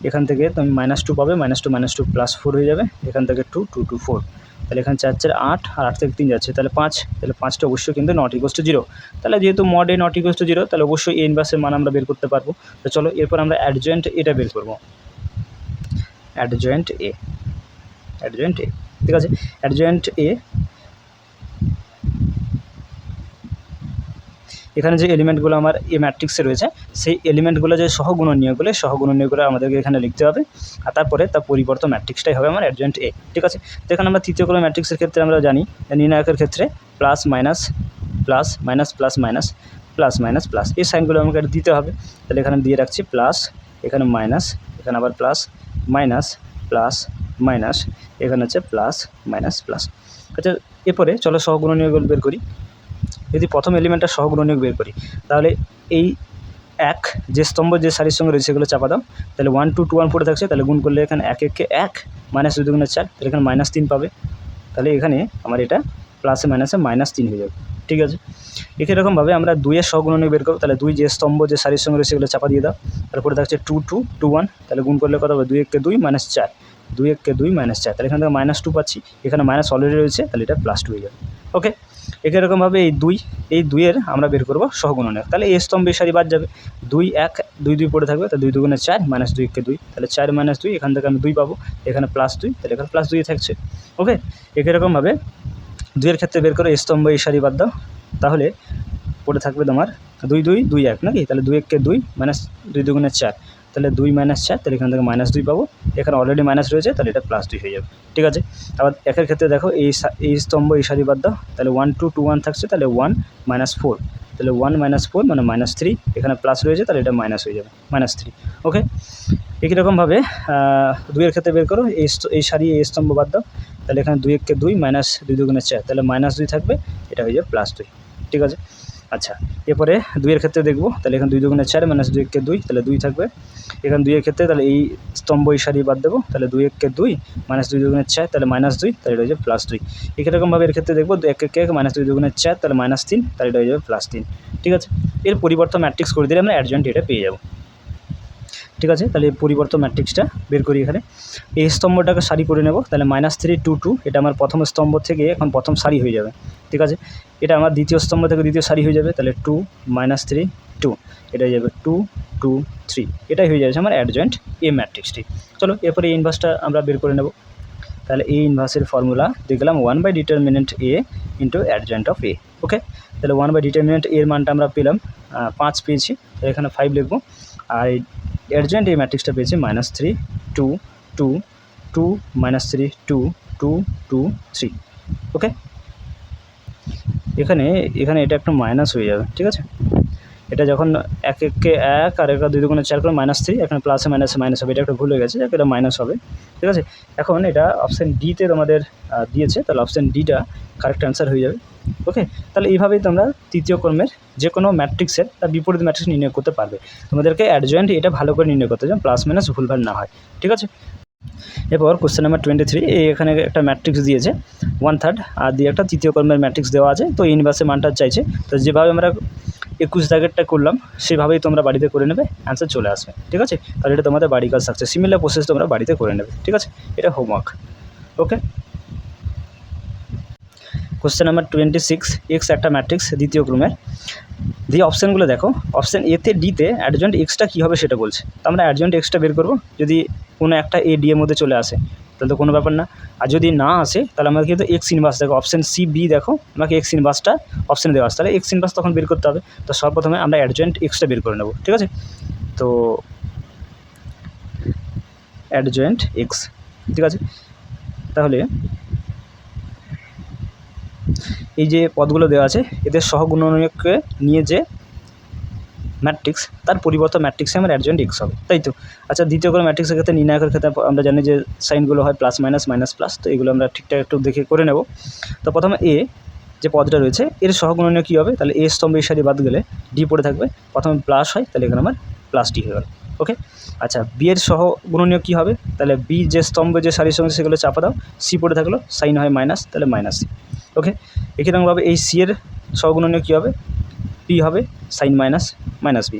S1: এখান থেকে তুমি -2 পাবে, -2 -2 +4 হয়ে যাবে, এখান থেকে 2 2 2 4, তাহলে এখানে 4 4 8 আর 8 থেকে 3 যাচ্ছে, তাহলে 5, তাহলে 5টা অবশ্যই কিন্তু নট ইকুয়ালস টু 0। তাহলে যেহেতু mod A not equals to 0, তাহলে অবশ্যই এ ইনভার্সের মান আমরা বের করতে পারবো। তো চলো এরপর আমরা অ্যাডজয়েন্ট এটা বের করবো, অ্যাডজয়েন্ট এ, অ্যাডজয়েন্ট এ। ঠিক আছে, অ্যাডজয়েন্ট এ, এখানে যে এলিমেন্টগুলো আমার এই ম্যাট্রিক্সে রয়েছে সেই এলিমেন্টগুলো যে সহগুণনীয়গুলো আমাদেরকে এখানে লিখতে হবে, আর তারপরে তার পরিবর্ত ম্যাট্রিক্সটাই হবে আমার অ্যাডজয়েন্ট এ। ঠিক আছে, তো এখানে আমরা তৃতীয় ক্রম ম্যাট্রিক্সের ক্ষেত্রে আমরা জানি নির্ণায়কের ক্ষেত্রে plus minus plus minus plus minus plus minus plus, এই সাইনগুলো আমাকে দিতে হবে। তাহলে এখানে দিয়ে রাখছি প্লাস, এখানে মাইনাস, এখানে আবার প্লাস মাইনাস প্লাস মাইনাস, এখানে হচ্ছে প্লাস মাইনাস প্লাস। আচ্ছা, এরপরে চলো সহগুণনীয়গুলো বের করি। যদি প্রথম এলিমেন্টটা সহগুণনীয়ক বের করি, তাহলে এই এক যে স্তম্ভ যে সারির সঙ্গে রয়েছে সেগুলো চাপা দাও, তাহলে 1 2 2 1 পড়ে থাকছে, তাহলে গুণ করলে এখানে 1 1 1 -2 2 4, তাহলে এখানে -3 পাবে, তাহলে এখানে আমার এটা প্লাসে মাইনাসে -3 হয়ে যাবে। ঠিক আছে, একই রকমভাবে আমরা 2-এর সহগুণনীয়ক বের করব, তাহলে 2 যে স্তম্ভ যে সারির সঙ্গে রয়েছে সেগুলো চাপা দিয়ে দাও, তারপরে থাকছে 2 2 2 1, তাহলে গুণ করলে কত হবে 2 1 2 -4, 2 1 2 -4, তাহলে এখান থেকে -2 পাচ্ছি, এখানে মাইনাস অলরেডি রয়েছে, তাহলে এটা +2 হয়ে যাবে। ওকে, একই রকমভাবে এই 2-এর আমরা বের করবো সহগুণনীয়ক, তাহলে এই স্তম্ভের সারি বাদ যাবে, 2 1 2 2 পড়ে থাকবে, তাহলে 2 2 4 -2 1 2, তাহলে 4 -2, এখান থেকে আমি 2 পাবো, এখানে +2, তাহলে এখানে +2 থাকছে। ওকে, একই রকমভাবে 2-এর ক্ষেত্রে বের করো, এই স্তম্ভ এই সারি বাদ দাও, তাহলে পড়ে থাকবে তোমার 2 2 2 1 নাকি, তাহলে 2 1 2 -2 2 4, তাহলে 2 -4, তাহলে এখান থেকে -2 পাবো, এখানে অলরেডি মাইনাস রয়েছে, তাহলে এটা +2 হয়ে যাবে। ঠিক আছে, আবার একের ক্ষেত্রে দেখো এই স্তম্ভ এই সারি বাদ দাও, তাহলে 1 2 2 1 থাকছে, তাহলে 1 -4, তাহলে 1 -4 মানে -3, এখানে প্লাস রয়েছে, তাহলে এটা মাইনাস হয়ে যাবে, -3। ওকে, একই রকমভাবে 2-এর ক্ষেত্রে বের করো, এই সারি এই স্তম্ভ বাদ দাও, তাহলে এখানে 2 1 2 -2 2 4, তাহলে -2 থাকবে, এটা হয়ে যাবে +2। ঠিক আছে, আচ্ছা, এরপরে 2-এর ক্ষেত্রে দেখবো, তাহলে এখানে 2 2 4 -2 1 2, তাহলে 2 থাকবে, এখানে 2-এর ক্ষেত্রে তাহলে এই স্তম্ভ এই সারি বাদ দেবো, তাহলে 2 1 2 -2 2 4, তাহলে -2, তাহলে এটা হয়ে যাবে +2। একই রকমভাবে এর ক্ষেত্রে দেখবো 1 1 1 -2 2 4, তাহলে -3, তাহলে এটা হয়ে যাবে +3। ঠিক আছে, এর পরিবর্তন ম্যাট্রিক্স করে দিলে আমরা অ্যাডজয়েন্ট এটা পেয়ে যাবো। ঠিক আছে, তাহলে পরিবর্তন ম্যাট্রিক্সটা বের করি। এখানে এই স্তম্ভটাকে সারি করে নেব, তাহলে -3 2 2, এটা আমার প্রথম স্তম্ভ থেকে এখন প্রথম সারি হয়ে যাবে। ঠিক আছে, এটা আমার দ্বিতীয় স্তম্ভ থেকে দ্বিতীয় সারি হয়ে যাবে, তাহলে 2 -3 2, এটা হয়ে যাবে 2 2 3, এটাই হয়ে যাচ্ছে আমার অ্যাডজয়েন্ট এ ম্যাট্রিক্সটি। চলো এরপরে এই ইনভার্সটা আমরা বের করে নেব। তাহলে এই ইনভার্সের ফর্মুলা দেখলাম 1/ডিটারমিনেন্ট এ into adjoint of A. Okay, তাহলে 1/ডিটারমিনেন্ট এর মানটা আমরা পেলাম 5 পেয়েছি, তাহলে এখানে 5 লিখবো, আর অ্যাডজয়েন্ট এই ম্যাট্রিক্সটা পেয়েছি -3 2 2 2 -3 2 2 2 3। ওকে, এখানে এটা একটা মাইনাস হয়ে যাবে। ঠিক আছে, এটা যখন 1 1 1 আর একটা 2 2 4 করে -3, এখানে প্লাসে মাইনাসে মাইনাস হবে, এটা একটা ভুল হয়ে গেছে, যাকে এটা মাইনাস হবে। ঠিক আছে, এখন এটা অপশান ডিতে তোমাদের দিয়েছে, তাহলে অপশান ডিটা কারেক্ট অ্যান্সার হয়ে যাবে। ওকে, তাহলে এইভাবেই তোমরা তৃতীয় ক্রমের যে কোনো ম্যাট্রিক্সের তার বিপরীত ম্যাট্রিক্স নির্ণয় করতে পারবে। তোমাদেরকে অ্যাডজয়েন্ট এটা ভালো করে নির্ণয় করতে হবে, প্লাস মাইনাস ভুলভাল না হয়। ঠিক আছে, এরপর কোশ্চেন নাম্বার 23, এখানে একটা ম্যাট্রিক্স দিয়েছে 1/3 আর দিয়ে একটা তৃতীয় ক্রমের ম্যাট্রিক্স দেওয়া আছে, তো ইনভার্সের মানটা চাইছে। তো যেভাবে আমরা 21 দাগেরটা করলাম সেভাবেই তোমরা বাড়িতে করে নেবে, অ্যান্সার চলে আসবে। ঠিক আছে, তাহলে এটা তোমাদের বাড়ির কাজ থাকছে, সিমিলার প্রসেস তোমরা বাড়িতে করে নেবে। ঠিক আছে, এটা হোমওয়ার্ক। ওকে, কোশ্চেন নাম্বার 26, এক্স একটা ম্যাট্রিক্স দ্বিতীয় ক্রমের, দিয়ে অপশানগুলো দেখো। অপশান এতে ডিতে অ্যাডজয়েন্ট এক্সটা কী হবে সেটা বলছে, তো আমরা অ্যাডজয়েন্ট এক্সটা বের করবো। যদি কোনো একটা এ ডি এর মধ্যে চলে আসে তাহলে তো কোনো ব্যাপার না, আর যদি না আসে তাহলে আমাকে কিন্তু এক্স ইনভার্স দেখো, অপশান সি বি দেখো আমাকে এক্স ইনভার্সটা অপশানে দেওয়া আছে, তাহলে এক্স ইনভার্স তখন বের করতে হবে। তো সর্বপ্রথমে আমরা অ্যাডজয়েন্ট এক্সটা বের করে নেব। ঠিক আছে, তো অ্যাডজয়েন্ট এক্স, ঠিক আছে, তাহলে এই যে পদগুলো দেওয়া আছে এদের সহগুণনীয়ককে নিয়ে যে ম্যাট্রিক্স তার পরিবর্তন ম্যাট্রিক্সে আমার অ্যাডজয়েন্ট এক্স হবে, তাই তো। আচ্ছা, দ্বিতীয় করে ম্যাট্রিক্সের ক্ষেত্রে নির্ণায়কের ক্ষেত্রে আমরা জানি যে সাইনগুলো হয় প্লাস মাইনাস মাইনাস প্লাস, তো এগুলো আমরা ঠিকঠাক একটু দেখে করে নেব। তো প্রথমে এ যে পদটা রয়েছে এর সহগুণনীয় কী হবে, তাহলে এ স্তম্ভের সারি বাদ গেলে ডি পড়ে থাকবে, প্রথমে প্লাস হয় তাহলে এখানে আমার প্লাস ডি হয়ে গেল। ওকে, আচ্ছা, বি এর সহগুণনীয় কী হবে, তাহলে বি যে স্তম্ভে যে সারির সঙ্গে সেগুলো চাপা দাও, সি পড়ে থাকলো, সাইন হয় মাইনাস, তাহলে মাইনাস সি। ওকে, একই রকমভাবে এই সি এর সহগুণনীয় কী হবে, পি হবে সাইন মাইনাস মাইনাস বি,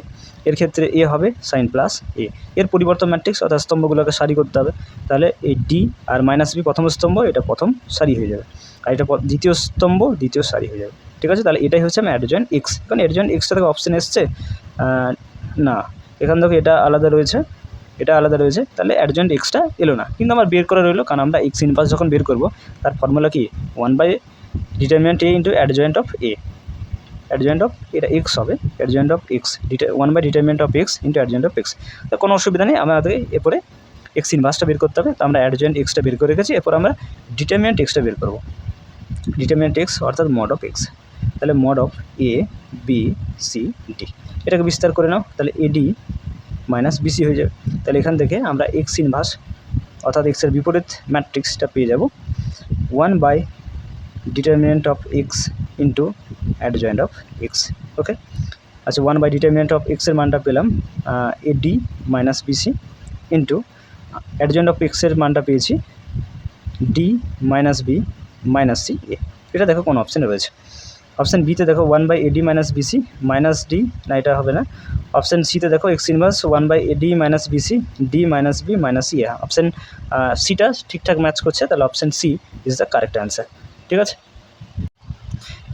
S1: এর ক্ষেত্রে এ হবে সাইন প্লাস এ। এর পরিবর্তন ম্যাট্রিক্স অর্থাৎ স্তম্ভগুলোকে সারি করতে হবে, তাহলে এই ডি আর মাইনাস বি প্রথম স্তম্ভ, এটা প্রথম সারি হয়ে যাবে, আর এটা দ্বিতীয় স্তম্ভ দ্বিতীয় সারি হয়ে যাবে। ঠিক আছে, তাহলে এটাই হচ্ছে আমার অ্যাডজয়েন্ট এক্স। কারণ অ্যাডজয়েন্ট এক্সটা থেকে অপশান এসছে না, এখান থেকে এটা আলাদা রয়েছে, এটা আলাদা রয়েছে, তাহলে অ্যাডজয়েন্ট এক্সটা এলো না, কিন্তু আমার বের করা রইলো, কারণ আমরা এক্স ইনভার্স যখন বের করবো তার ফর্মুলা কি 1/, determinant A into adjoint of A, adjoint of এটা এক্স হবে, adjoint of x 1/, determinant of X into adjoint of x. তো কোনো অসুবিধা নেই, আমাদের এরপরে এক্স ইনভার্সটা বের করতে হবে, তো আমরা অ্যাডজয়েন্ট এক্সটা বের করে রেখেছি, এরপর আমরা ডিটারমিনেন্ট এক্সটা বের করবো, ডিটারমিনেন্ট এক্স অর্থাৎ মড অফ এক্স। তাহলে mod of A B C D, এটাকে বিস্তার করে নাও, তাহলে এডি মাইনাস বিসি হয়ে যাবে। তাহলে এখান থেকে আমরা এক্স ইনভার্স অর্থাৎ এক্সের বিপরীত ম্যাট্রিক্সটা পেয়ে যাব 1/, determinant of X into adjoint of X. Okay, আচ্ছা, 1/, ডিটারমিনেন্ট অফ এক্সের মানটা পেলাম AD minus BC into adjoint of এক্সের মানটা পেয়েছি D minus B minus C A. এটা দেখো কোন অপশানে রয়েছে, অপশান বিতে দেখো 1/, AD minus BC minus D, না এটা হবে না। অপশান সিতে দেখো X inverse 1/, AD minus BC D minus B minus C A. Option সিটা ঠিকঠাক ম্যাচ করছে, তাহলে option C is the correct answer. ঠিক আছে,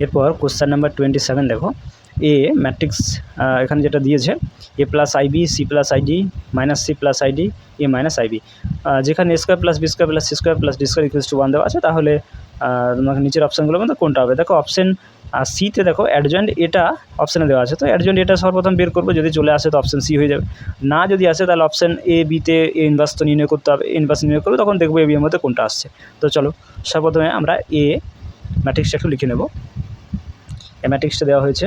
S1: এরপর কোশ্চেন নাম্বার 27 দেখো, এ ম্যাট্রিক্স এখানে যেটা দিয়েছে A plus IB C plus ID minus C plus ID A minus IB, যেখানে A square plus B square plus C square plus D square equals to 1 দেওয়া আছে, তাহলে তোমাকে নিচের অপশানগুলোর মধ্যে কোনটা হবে, দেখো অপশান সিতে দেখো অ্যাডজয়েন্ট এটা অপশানে দেওয়া আছে, তো অ্যাডজয়েন্ট এটা সর্বপ্রথম বের করবো, যদি চলে আসে তো অপশান সি হয়ে যাবে, না যদি আসে তাহলে অপশান এ বিতে এ ইনভার্স তো নির্ণয় করতে হবে, ইনভার্স নির্ণয় করবো, তখন দেখবো এ বি এর মধ্যে কোনটা আসছে। তো চলো সর্বপ্রথমে আমরা এ ম্যাট্রিক্সটা একটু লিখে নেব। এ ম্যাট্রিক্সটা দেওয়া হয়েছে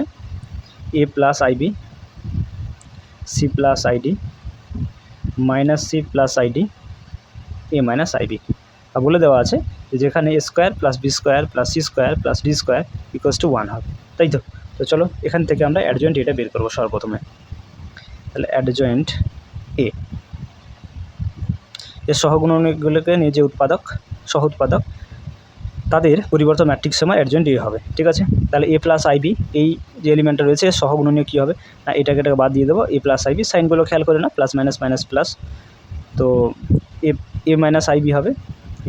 S1: A plus IB C plus ID minus C plus ID A minus IB, আর বলে দেওয়া আছে যেখানে A square plus B square plus C square plus D square equals to 1 হবে, তাই তো। তো চলো এখান থেকে আমরা অ্যাডজয়েন্ট এটা বের করবো সর্বপ্রথমে, তাহলে অ্যাডজয়েন্ট এ এর সহগুণগুলোকে নিয়ে যে উৎপাদক সহ উৎপাদক তাদের পরিবর্তন ম্যাট্রিক্স সময় অ্যাডজয়েন্ট এ হবে। ঠিক আছে, তাহলে এ প্লাস আইবি এই যে এলিমেন্টটা রয়েছে সহগুণনীয় কী হবে, না এটাকে বাদ দিয়ে দেবো, এ প্লাস আইবি সাইনগুলো খেয়াল করে না, প্লাস মাইনাস মাইনাস প্লাস, তো এ মাইনাস আইবি হবে,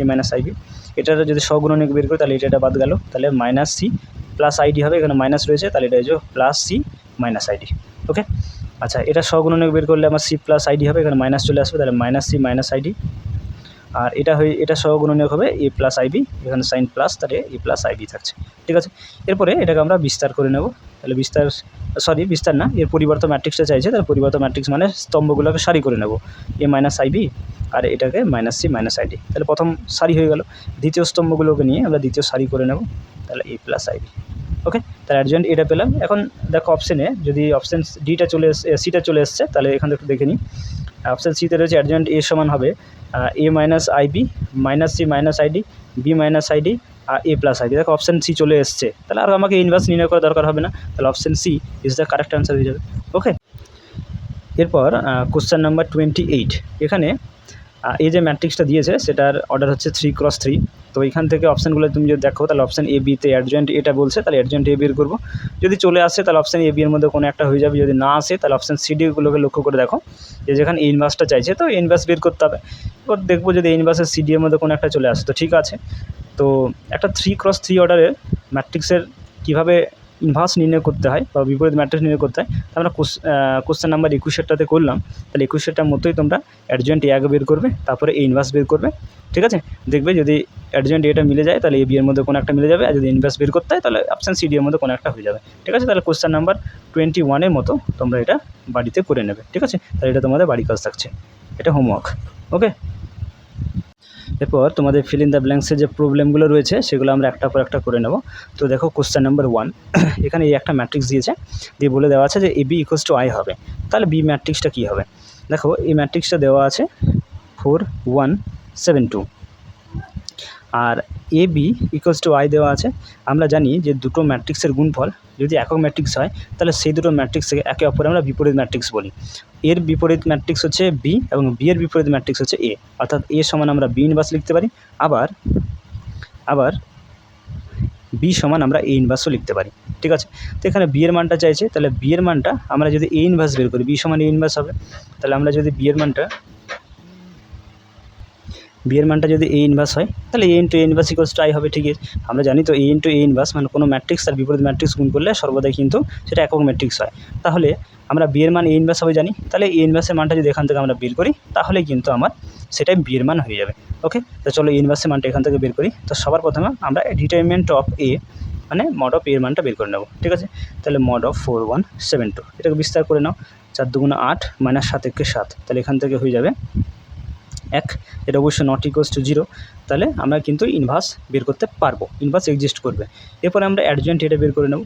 S1: এ মাইনাস আইবি এটার যদি সহগুণনীয় বের করি তাহলে এটা বাদ গেল, তাহলে মাইনাস সি প্লাস আইডি হবে, এখানে মাইনাস রয়েছে তাহলে এটা হচ্ছে প্লাস সি মাইনাস আইডি। ওকে, আচ্ছা, এটা সহগুণনীয় বের করলে আমার সি প্লাস আইডি হবে, এখানে মাইনাস চলে আসবে, তাহলে মাইনাস সি মাইনাস আইডি, আর এটা সহগুণনীয়ক হবে এ প্লাস আইবি, এখানে সাইন প্লাস, তাহলে এ প্লাস আইবি থাকছে। ঠিক আছে, এরপরে এটাকে আমরা বিস্তার করে নেব, তাহলে বিস্তার না, এর পরিবর্তন ম্যাট্রিক্সটা চাইছে, তাহলে পরিবর্তন ম্যাট্রিক্স মানে স্তম্ভগুলোকে সারি করে নেব, এ মাইনাস আইবি আর এটাকে মাইনাস সি মাইনাস আইডি, তাহলে প্রথম সারি হয়ে গেল, দ্বিতীয় স্তম্ভগুলোকে নিয়ে আমরা দ্বিতীয় সারি করে নেব, তাহলে এ প্লাস আইবি। ওকে, তাহলে অ্যাডজয়েন্ট এটা পেলাম। এখন দেখো অপশানে যদি অপশান ডিটা সিটা চলে এসছে, তাহলে এখান থেকে একটু দেখে নিই, অপশান সিতে রয়েছে অ্যাডজয়েন্ট এ সমান হবে A minus IB minus C minus ID B minus ID আর এ প্লাস আইডি, দেখো অপশান সি চলে এসছে, তাহলে আর আমাকে ইনভার্স নির্ণয় করা দরকার হবে না, তাহলে option C is the correct answer হয়ে যাবে। ওকে, এরপর কোশ্চেন নাম্বার 28, এখানে এই যে ম্যাট্রিক্সটা দিয়েছে সেটার অর্ডার হচ্ছে 3x3। তো এখান থেকে অপশানগুলো তুমি যদি দেখো তাহলে অপশান এ বিতে অ্যাডজয়েন্ট এটা বলছে, তাহলে অ্যাডজয়েন্ট এ বের করবো। যদি চলে আসে তাহলে অপশান এ বি এর মধ্যে কোনো একটা হয়ে যাবে, যদি না আসে তাহলে অপশান সি ডিগুলোকে লক্ষ্য করে দেখো যে যেখানে এ ইনভার্সটা চাইছে তো এ ইনভার্স বের করতে হবে। এবার দেখবো যদি এ ইনভার্সের সি ডি এর মধ্যে কোনো একটা চলে আসে তো ঠিক আছে। তো একটা 3x3 অর্ডারের ম্যাট্রিক্সের কীভাবে ইনভার্স নির্ণয় করতে হয় বা বিপরীত ম্যাট্রিক্স নির্ণয় করতে হয় আমরা কোশ্চেন নাম্বার 21টাতে করলাম। তাহলে 21টার মতোই তোমরা অ্যাডজয়েন্ট এ আগে বের করবে, তারপরে এ ইনভার্স বের করবে, ঠিক আছে। দেখবে যদি অ্যাডজয়েন্ট এটা মিলে যায় তাহলে এ বি এর মধ্যে কোনো একটা মিলে যাবে, আর যদি ইনভার্স বের করতে হয় তাহলে অপশান সি ডি এর মধ্যে কোনো একটা হয়ে যাবে, ঠিক আছে। তাহলে কোশ্চেন নাম্বার 21-এর মতো তোমরা এটা বাড়িতে করে নেবে, ঠিক আছে। তাহলে এটা তোমাদের বাড়ির কাজ থাকছে, এটা হোমওয়ার্ক, ওকে। এরপর তোমাদের ফিল ইন দ্য ব্ল্যাঙ্কসের যে প্রবলেমগুলো রয়েছে সেগুলো আমরা একটা পর একটা করে নেব। তো দেখো কোশ্চেন নাম্বার 1, এখানে এই একটা ম্যাট্রিক্স দিয়েছে, দিয়ে বলে দেওয়া আছে যে এ বি ইকুয়ালস টু আই হবে। তাহলে বি ম্যাট্রিক্সটা কী হবে? দেখো এই ম্যাট্রিক্সটা দেওয়া আছে 4 1 7 2, আর A B equals to I দেওয়া আছে। আমরা জানি যে দুটো ম্যাট্রিক্সের গুণফল যদি একক ম্যাট্রিক্স হয় তাহলে সেই দুটো ম্যাট্রিক্সকে একে অপরে আমরা বিপরীত ম্যাট্রিক্স বলি। এর বিপরীত ম্যাট্রিক্স হচ্ছে বি এবং বি এর বিপরীত ম্যাট্রিক্স হচ্ছে এ, অর্থাৎ এ সমান আমরা বি ইনভার্স লিখতে পারি, আবার বি সমান আমরা এ ইনভার্সও লিখতে পারি, ঠিক আছে। তো এখানে বি এর মানটা চাইছে, তাহলে বি এর মানটা আমরা যদি এ ইনভার্স বের করি বি সমান এ ইনভার্স হবে। তাহলে আমরা যদি বি এর মানটা যদি এ ইনভার্স হয় তাহলে A into A inverse equals to I হবে, ঠিক আছে। আমরা জানি তো এ ইন্টু এ ইনভার্স মানে কোনো ম্যাট্রিক্স তার বিপরীত ম্যাট্রিক্স গুণ করলে সর্বদাই কিন্তু সেটা একক ম্যাট্রিক্স হয়। তাহলে আমরা বি এর মান এ ইনভার্স হবে জানি, তাহলে এ ইনভার্সের মানটা যদি এখান থেকে আমরা বের করি তাহলে কিন্তু আমার সেটাই বি এর মান হয়ে যাবে, ওকে। তো চলো এ ইনভার্সের মানটা এখান থেকে বের করি। তো সবার প্রথমে আমরা ডিটারমিনেন্ট অফ এ মানে মড অফ এ এর মানটা বের করে নেব, ঠিক আছে। তাহলে মড অফ 4 1 7 2 এটাকে বিস্তার করে নাও, 4 2 8 - 7 × 7, তাহলে এখান থেকে হয়ে যাবে 1, এটা অবশ্যই নট ইকুয়ালস টু 0, তাহলে আমরা কিন্তু ইনভার্স বের করতে পারবো, ইনভার্স এক্সিস্ট করবে। এরপরে আমরা অ্যাডজয়েন্ট এটা বের করে নেব।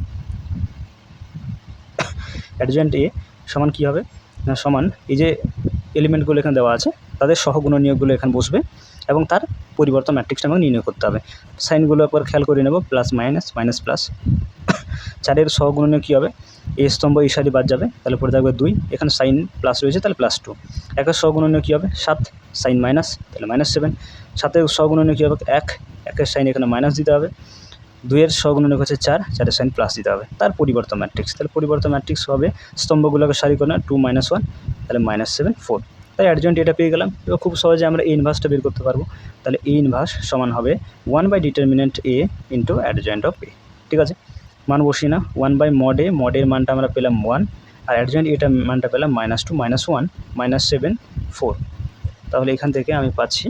S1: অ্যাডজয়েন্ট এ সমান কী হবে না, সমান এই যে এলিমেন্টগুলো এখানে দেওয়া আছে তাদের সহগুণনীয়কগুলো এখানে বসবে এবং তার পরিবর্তন ম্যাট্রিক্সটা আমাকে নির্ণয় করতে হবে। সাইনগুলো একবার খেয়াল করে নেব, প্লাস মাইনাস মাইনাস প্লাস। 4-এর সহগুণনীয় কী হবে? এ স্তম্ভ এই সাইডে বাদ যাবে, তাহলে পরে থাকবে 2, এখানে সাইন প্লাস রয়েছে তাহলে +2। 1-এর সহগুণনীয় কী হবে? 7, সাইন মাইনাস তাহলে -7। 7-এর সহগুণনীয় কী হবে? 1, 1-এর সাইন এখানে মাইনাস দিতে হবে। 2-এর সহগুণনীয় হচ্ছে 4, 4-এর সাইন প্লাস দিতে হবে। তার পরিবর্তন ম্যাট্রিক্স, তাহলে পরিবর্তন ম্যাট্রিক্স হবে স্তম্ভগুলোকে সারি করে না 2 - 1 তাহলে -7 4। তাই অ্যাডজয়েন্ট এটা পেয়ে গেলাম। এবার খুব সহজে আমরা এই ইনভার্সটা বের করতে পারবো। তাহলে এই ইনভার্স সমান হবে 1/ডিটারমিনেন্ট এ ইন্টু অ্যাডজয়েন্ট অফ এ, ঠিক আছে। মান বসিয়ে না, 1/mod a, মডের মানটা আমরা পেলাম 1, আর অ্যাডজয়েন্ট এটার মানটা পেলাম -2 - 1 -7 4। তাহলে এখান থেকে আমি পাচ্ছি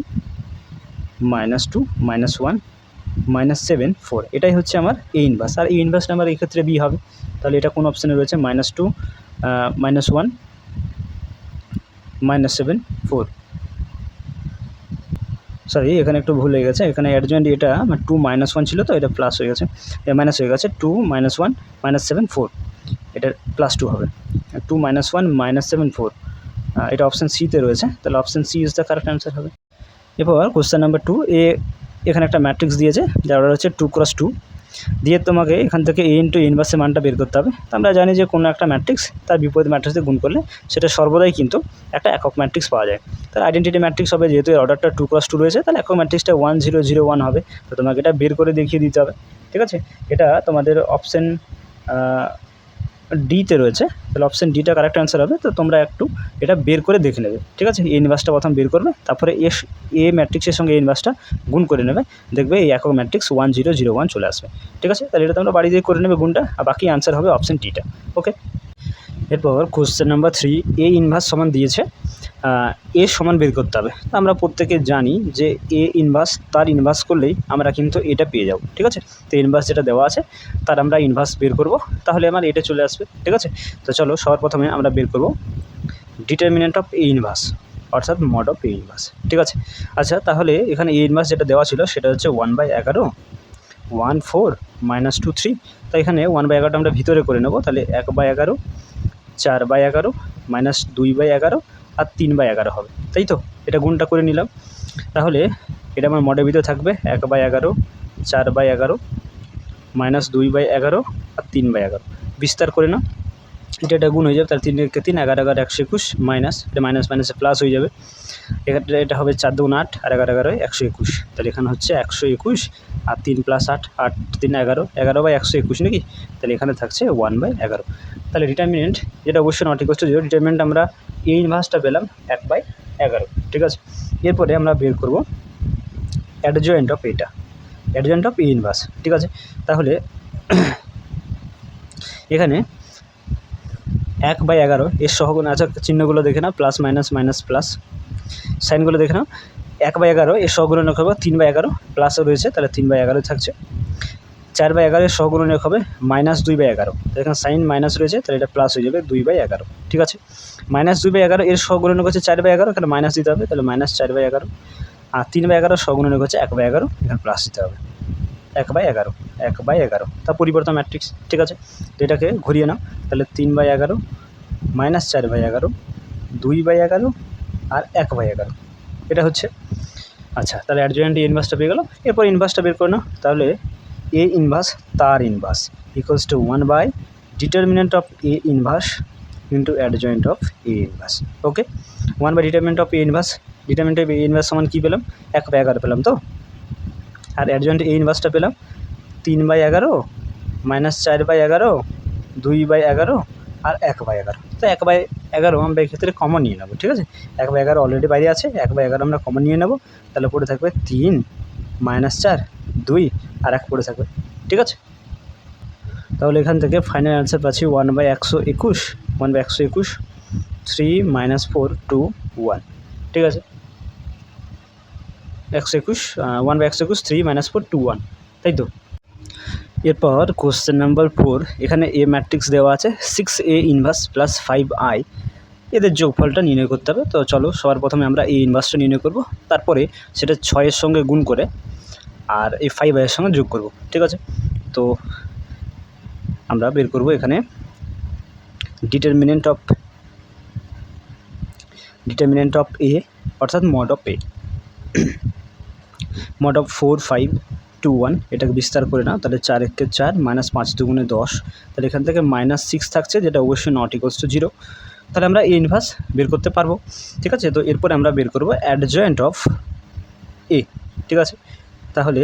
S1: -2 - 1 -7 4, এটাই হচ্ছে আমার এ ইনভার্স। আর এই ইনভার্সটা আমার এই ক্ষেত্রে বি হবে। তাহলে এটা কোন অপশানে রয়েছে? -2 - 1 -7 4। সরি, এখানে একটু ভুল হয়ে গেছে, এখানে অ্যাডজয়েন্ট এটা 2 - 1 ছিল তো এটা প্লাস হয়ে গেছে, মাইনাস হয়ে গেছে। 2 - 1 -7 4, এটা +2 হবে। 2 - 1 -7 4, এটা অপশান সিতে রয়েছে, তাহলে option C is the correct answer হবে। এরপর কোশ্চেন নাম্বার 2, এখানে একটা ম্যাট্রিক্স দিয়েছে যার অর্ডার হচ্ছে 2x2, দিয়ে তোমাকে এখান থেকে এ ইন্টু ইনভার্সের মানটা বের করতে হবে। তো আমরা জানি যে কোনো একটা ম্যাট্রিক্স তার বিপরীত ম্যাট্রিক্সে গুণ করলে সেটা সর্বদাই কিন্তু একটা একক ম্যাট্রিক্স পাওয়া যায়। তার আইডেন্টিটি ম্যাট্রিক্স হবে, যেহেতু এর অর্ডারটা 2x2 রয়েছে তাহলে একক ম্যাট্রিক্সটা 1 0 0 1 হবে। তো তোমাকে এটা বের করে দেখিয়ে দিতে হবে, ঠিক আছে। এটা তোমাদের অপশান ডিতে রয়েছে, তাহলে অপশান ডিটা কারেক্ট অ্যান্সার হবে। তো তোমরা একটু এটা বের করে দেখে নেবে, ঠিক আছে। এই ইনভার্সটা প্রথম বের করবে, তারপরে এ ম্যাট্রিক্সের সঙ্গে এই ইনভার্সটা গুণ করে নেবে, দেখবে এই একক ম্যাট্রিক্স 1 0 0 1 চলে আসবে, ঠিক আছে। তাহলে এটা তোমরা বাড়ি দিয়ে করে নেবে গুণটা, আর বাকি আনসার হবে অপশান ডিটা, ওকে। এরপর কোশ্চেন নাম্বার 3, এ ইনভার্স সমান দিয়েছে, এ সমান বের করতে হবে। আমরা প্রত্যেকে জানি যে এ ইনভার্স তার ইনভার্স করলেই আমরা কিন্তু এটা পেয়ে যাব, ঠিক আছে। তো ইনভার্স যেটা দেওয়া আছে তার আমরা ইনভার্স বের করব, তাহলে আমার এটা চলে আসবে, ঠিক আছে। তো চলো সবার প্রথমে আমরা বের করব ডিটারমিনেন্ট অফ এ ইনভার্স, অর্থাৎ মড অফ এ ইনভার্স, ঠিক আছে। আচ্ছা, তাহলে এখানে এ ইনভার্স যেটা দেওয়া ছিল সেটা হচ্ছে 1/11 1 4 -2 3। তো এখানে 1/11 আমরা ভিতরে করে নেব, তাহলে 1/11 4/11 -2/11 আর 3/11 হবে, তাই তো। এটা গুণটা করে নিলাম, তাহলে এটা আমার মডের ভিতরে থাকবে 1/11 4/11 -2/11 আর 3/11, বিস্তার করে নাও। এটা গুণ হয়ে যাবে, তাহলে 3 × 3 11 11 121 মাইনাস, এটা মাইনাস মাইনাসে প্লাস হয়ে যাবে। এক্ষেত্রে এটা হবে 4 2 8 আর 11 11 121, তাহলে এখানে হচ্ছে 121 আর 3 + 8 8 3 11 11/121 নাকি, তাহলে এখানে থাকছে 1/11। তাহলে ডিটারমিনেন্ট যেটা অবশ্যই নট ইকুয়াল টু 0, ডিটারমিনেন্ট আমরা এ ইনভার্সটা পেলাম 1/11, ঠিক আছে। এরপরে আমরা বের করব অ্যাডজয়েন্ট অফ এটা, অ্যাডজয়েন্ট অফ এ ইনভার্স, ঠিক আছে। তাহলে এখানে 1/11 এর সহগুণ, আচ্ছা চিহ্নগুলো দেখে নাও, প্লাস মাইনাস মাইনাস প্লাস, সাইনগুলো দেখে নাও। 1/11 এর সহগুণনীয়ক হবে 3/11, প্লাসও রয়েছে তাহলে 3/11 থাকছে। 4/11 এর সহগুণনীয়ক হবে -2/11, এখানে সাইন মাইনাস রয়েছে তাহলে এটা প্লাস হয়ে যাবে 2/11, ঠিক আছে। -2/11 এর সহগুণনীয়ক হচ্ছে 4/11, এখানে মাইনাস দিতে হবে তাহলে -4/11, আর 3/11 সহগুণনীয়ক হচ্ছে 1/11, এখানে প্লাস দিতে হবে 1/11 তা পরিবর্তন ম্যাট্রিক্স, ঠিক আছে। তো এটাকে ঘুরিয়ে নাও, তাহলে 3/11 -4/11 2/11 আর 1/11, এটা হচ্ছে। আচ্ছা, তাহলে অ্যাডজয়েন্ট এ ইনভার্সটা পেয়ে গেল। এরপর ইনভার্সটা বের করে নাও, তাহলে এ ইনভার্স তার inverse equals to 1 determinant of A inverse into adjoint of A inverse. Okay, 1 determinant of A inverse, determinant of A inverse সমান কী পেলাম, 1/11 পেলাম তো, আর অ্যাডজয়েন্ট এ ইনভার্সটা পেলাম 3/11 -4/11 2/11 আর 1/11। তো 1/11 আমরা এক্ষেত্রে কমন নিয়ে নেবো, ঠিক আছে। 1/11 অলরেডি বাইরে আছে, 1/11 আমরা কমন নিয়ে নেবো, তাহলে পড়ে থাকবে 3 -4 2 আর 1 পড়ে থাকবে, ঠিক আছে। তাহলে এখান থেকে ফাইনাল অ্যান্সার পাচ্ছি 1/121 1/121 3 - 4 2 1, ঠিক আছে। 121 1/121 3 - 4 2 1, তাই তো। এরপর কোশ্চেন নাম্বার 4, এখানে এ ম্যাট্রিক্স দেওয়া আছে 6A ইনভার্স প্লাস 5I, এদের যোগফলটা নির্ণয় করতে হবে। তো চলো সবার প্রথমে আমরা এ ইনভার্সটা নির্ণয় করব, তারপরে সেটা 6-এর সঙ্গে গুণ করে আর এই 5I-এর সঙ্গে যোগ করব, ঠিক আছে। তো আমরা বের করব এখানে ডিটারমিনেন্ট অফ এ অর্থাৎ mod of A, mod of 4 5 2 1, এটাকে বিস্তার করে নাও, তাহলে 4 × 4 -5 × 2 = 10, তাহলে এখান থেকে -6 থাকছে, যেটা অবশ্যই নট ইকুয়ালস টু 0, তাহলে আমরা এ ইনভার্স বের করতে পারবো, ঠিক আছে। তো এরপরে আমরা বের করব অ্যাডজয়েন্ট অফ এ, ঠিক আছে। তাহলে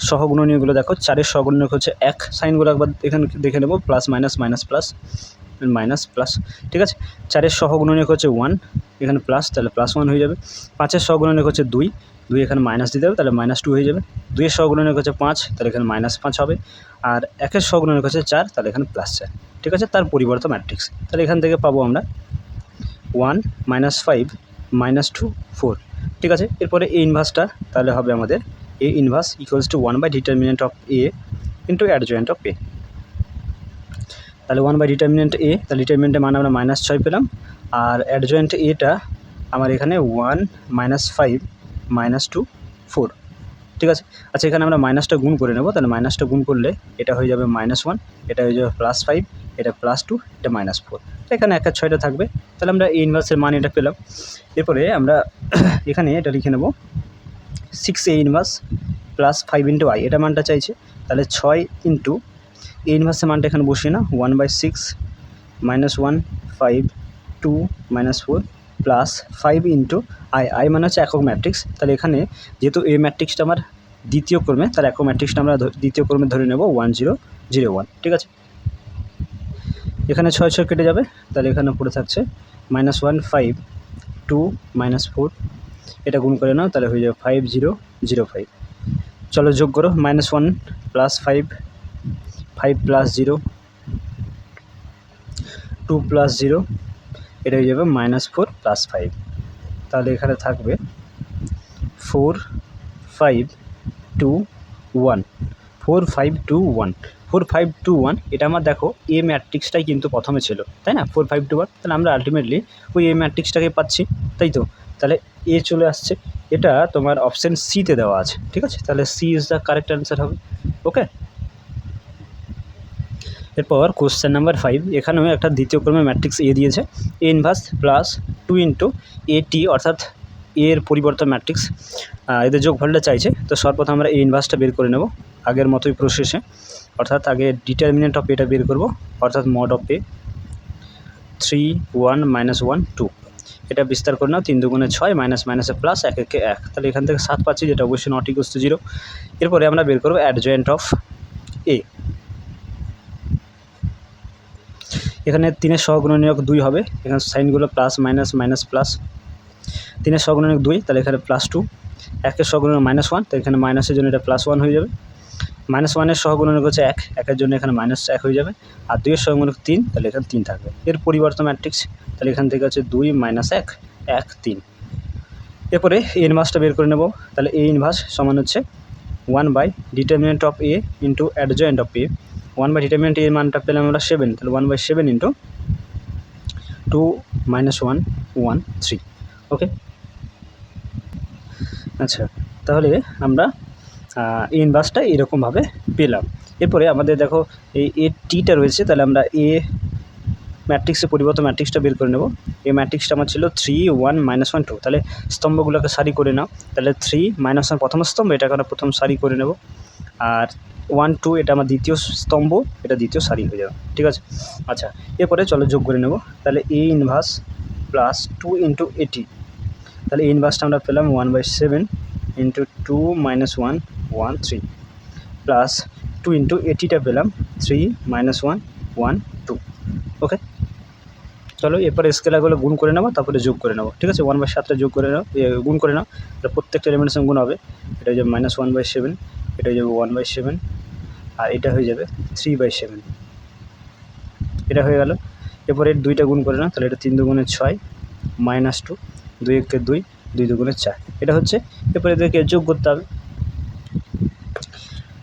S1: সহগুণনীয়গুলো দেখো, 4-এর সহগুণনীয়ক হচ্ছে 1, সাইনগুলো একবার এখানে দেখে নেব, plus minus minus plus minus plus, ঠিক আছে। 4-এর সহগুণনীয়ক হচ্ছে 1, এখানে প্লাস, তাহলে +1 হয়ে যাবে। 5-এর সহগুণনীয়ক হচ্ছে 2, এখানে মাইনাস দিতে হবে, তাহলে -2 হয়ে যাবে। 2-এর সহগুণনীয়ক হচ্ছে 5, তাহলে এখানে -5 হবে। আর 1-এর সহগুণনীয়ক হচ্ছে 4, তাহলে এখানে +4, ঠিক আছে। তার পরিবর্তন ম্যাট্রিক্স, তাহলে এখান থেকে পাবো আমরা 1 -5 -2 4, ঠিক আছে। এরপরে এ ইনভার্সটা তাহলে হবে আমাদের A inverse equals to 1 determinant of A into adjoint of A, তাহলে 1 ডিটারমিনেন্ট এ, তাহলে ডিটারমিনেন্টের মান আমরা -6 পেলাম, আর অ্যাডজয়েন্ট এটা আমার এখানে 1 -5 -2 4, ঠিক আছে। আচ্ছা, এখানে আমরা মাইনাসটা গুণ করে নেব, তাহলে মাইনাসটা গুণ করলে এটা হয়ে যাবে -1, এটা হয়ে যাবে +5, এটা +2, এটা -4, এখানে 1 আর 6টা থাকবে, তাহলে আমরা এই ইনভার্সের মান এটা পেলাম। এরপরে আমরা এখানে এটা লিখে নেব 6A ইনভার্স প্লাস 5 × I, এটা মানটা চাইছে, তাহলে 6 ইন্টু এ ইনভার্সের মানটা এখানে বসিয়ে না, 1/6 -1 5 2 -4 প্লাস 5 ইন্টু I মানে হচ্ছে একক ম্যাট্রিক্স, তাহলে এখানে যেহেতু এ ম্যাট্রিক্সটা আমার দ্বিতীয় ক্রমে, তার একক ম্যাট্রিক্সটা আমরা দ্বিতীয় ক্রমে ধরে নেব 1 0 0 1, ঠিক আছে। এখানে 6 কেটে যাবে, তাহলে এখানে পড়ে থাকছে -1 5 2 -4, এটা গুণ করে নাও, তাহলে হয়ে যাবে 5 0 0 5। চলো যোগ করো, -1 + 5 5 + 0 2 + 0, এটা হয়ে যাবে -4 + 5, তাহলে এখানে থাকবে 4 5 2 1 4 5 2 1 4 5 2 1, এটা আমার দেখো এ ম্যাট্রিক্সটাই কিন্তু প্রথমে ছিল, তাই না, 4 5 2 1, তাহলে আমরা আলটিমেটলি ওই এ ম্যাট্রিক্সটাকে পাচ্ছি, তাই তো। তাহলে এ চলে আসছে, এটা তোমার অপশান সিতে দেওয়া আছে, ঠিক আছে, তাহলে C is the correct answer হবে। ওকে, এরপর কোশ্চেন নাম্বার 5, এখানেও একটা দ্বিতীয় ক্রমে ম্যাট্রিক্স এ দিয়েছে, এ ইনভার্স প্লাস 2 × AT অর্থাৎ এর পরিবর্তন ম্যাট্রিক্স, এদের যোগফলটা চাইছে। তো সর্বপ্রথম আমরা এ ইনভার্সটা বের করে নেব আগের মতোই প্রসেসে, অর্থাৎ আগে ডিটারমিনেন্ট অফ এটা বের করব, অর্থাৎ মড অফ এ, 3 1 -1 2, এটা বিস্তার করে নাও, 3 দুগুণে 6 মাইনাস মাইনাসে প্লাস, 1 একে 1, তাহলে এখান থেকে 7 পাচ্ছি, যেটা অবশ্যই নট ইকুয়ালস টু 0। এরপরে আমরা বের করবো অ্যাডজয়েন্ট অফ এ। এখানে 3-এর সহগুণনীয়ক 2 হবে, এখানে সাইনগুলো প্লাস মাইনাস মাইনাস প্লাস। 3-এর সহগুণনীয়ক 2, তাহলে এখানে +2। 1-এর সহগুণনীয়ক -1, তো এখানে মাইনাসের জন্য এটা +1 হয়ে যাবে। -1-এর সহগুণনীয়ক হচ্ছে 1, 1-এর জন্য এখানে -1 হয়ে যাবে। আর 2-এর সহগুণনীয়ক 3, তাহলে এখানে 3 থাকবে। এর পরিবর্ত ম্যাট্রিক্স, তাহলে এখান থেকে হচ্ছে 2 - 1 1 3। এরপরে এ ইনভার্সটা বের করে নেব, তাহলে এ ইনভার্স সমান হচ্ছে determinant of A into adjoint of A. Determinant এর মানটা পেলাম আমরা 7, তাহলে 1/7 ইন্টু 2 - 1 1 3। ওকে, আচ্ছা, তাহলে আমরা এ ইনভার্সটা এরকমভাবে পেলাম। এরপরে আমাদের দেখো এই এ টিটা রয়েছে, তাহলে আমরা এ ম্যাট্রিক্সের পরিবর্তে ম্যাট্রিক্সটা বের করে নেব। এই ম্যাট্রিক্সটা আমার ছিল 3 1 -1 2, তাহলে স্তম্ভগুলোকে সারি করে নাও। তাহলে 3 -1 প্রথম স্তম্ভ, এটাকে আমরা প্রথম সারি করে নেব। আর 1 2 এটা আমার দ্বিতীয় স্তম্ভ, এটা দ্বিতীয় সারি হয়ে যাবে। ঠিক আছে, আচ্ছা, এরপরে চলো যোগ করে নেব। তাহলে এ ইনভার্স প্লাস 2 ইন্টু এটি, তাহলে এ ইনভার্সটা আমরা পেলাম 1/7 ইন্টু 2 - 1 1 3, প্লাস 2 ইন্টু এটিটা পেলাম 3 - 1 1 2। ওকে, চলো এরপরে স্কেলারগুলো গুণ করে নেবো, তারপরে যোগ করে নেবো। ঠিক আছে, 1/7টা যোগ করে নাও, গুণ করে নাও, এটা প্রত্যেকটা এলিমেন্টের সঙ্গে গুণ হবে। এটা হয়ে যাবে -1/7, এটা হয়ে যাবে 1/7, আর এটা হয়ে যাবে 3/7। এটা হয়ে গেল। এরপরে 2টা গুণ করে নাও, তাহলে এটা 3 দুগুণে 6 -2, 2 একে 2, 2 দুগুণে 4, এটা হচ্ছে। এরপরে এদেরকে যোগ করতে হবে।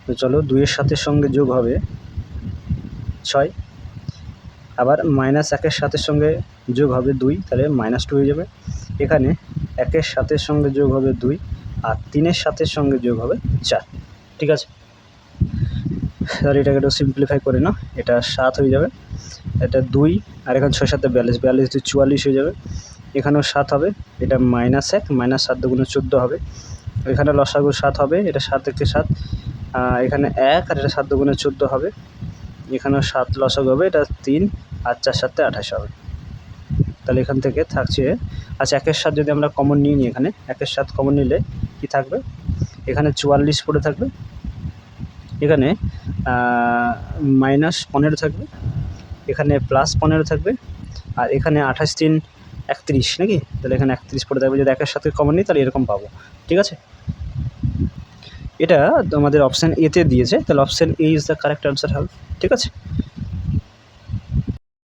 S1: তো চলো 2-এর সাথের সঙ্গে যোগ হবে 6, আবার -1-এর সাথের সঙ্গে যোগ হবে 2, তাহলে -2 হয়ে যাবে। এখানে 1-এর সাথের সঙ্গে যোগ হবে 2, আর 3-এর সাথের সঙ্গে যোগ হবে 4। ঠিক আছে, তাহলে এটাকে একটু সিম্পলিফাই করে নাও, এটা 7 হয়ে যাবে, এটা 2, আর এখানে 6 7 42, 42 দিয়ে 44 হয়ে যাবে। এখানেও 7 হবে, এটা -1 -7 দুগুণে 14 হবে। এখানে লসাগু 7 হবে, এটা 7 একে 7, এখানে 1, আর এটা 7 দুগুণে 14 হবে। এখানেও 7 লসাগু হবে, এটা 3, আর 4 7 28 হবে। তাহলে এখান থেকে থাকছে, আচ্ছা 1-এর 7 যদি আমরা কমন নিয়ে নিই, এখানে 1-এর 7 কমন নিলে কি থাকবে, এখানে 44 পড়ে থাকবে, এখানে -15 থাকবে, এখানে +15 থাকবে, আর এখানে 28 3 31 নাকি, তাহলে এখানে 31 পড়ে থাকবে। যদি 1-এর সাথে কমন নিই তাহলে এরকম পাবো। ঠিক আছে, এটা আমাদের অপশান এতে দিয়েছে, তাহলে option A is the correct answer হবে। ঠিক আছে।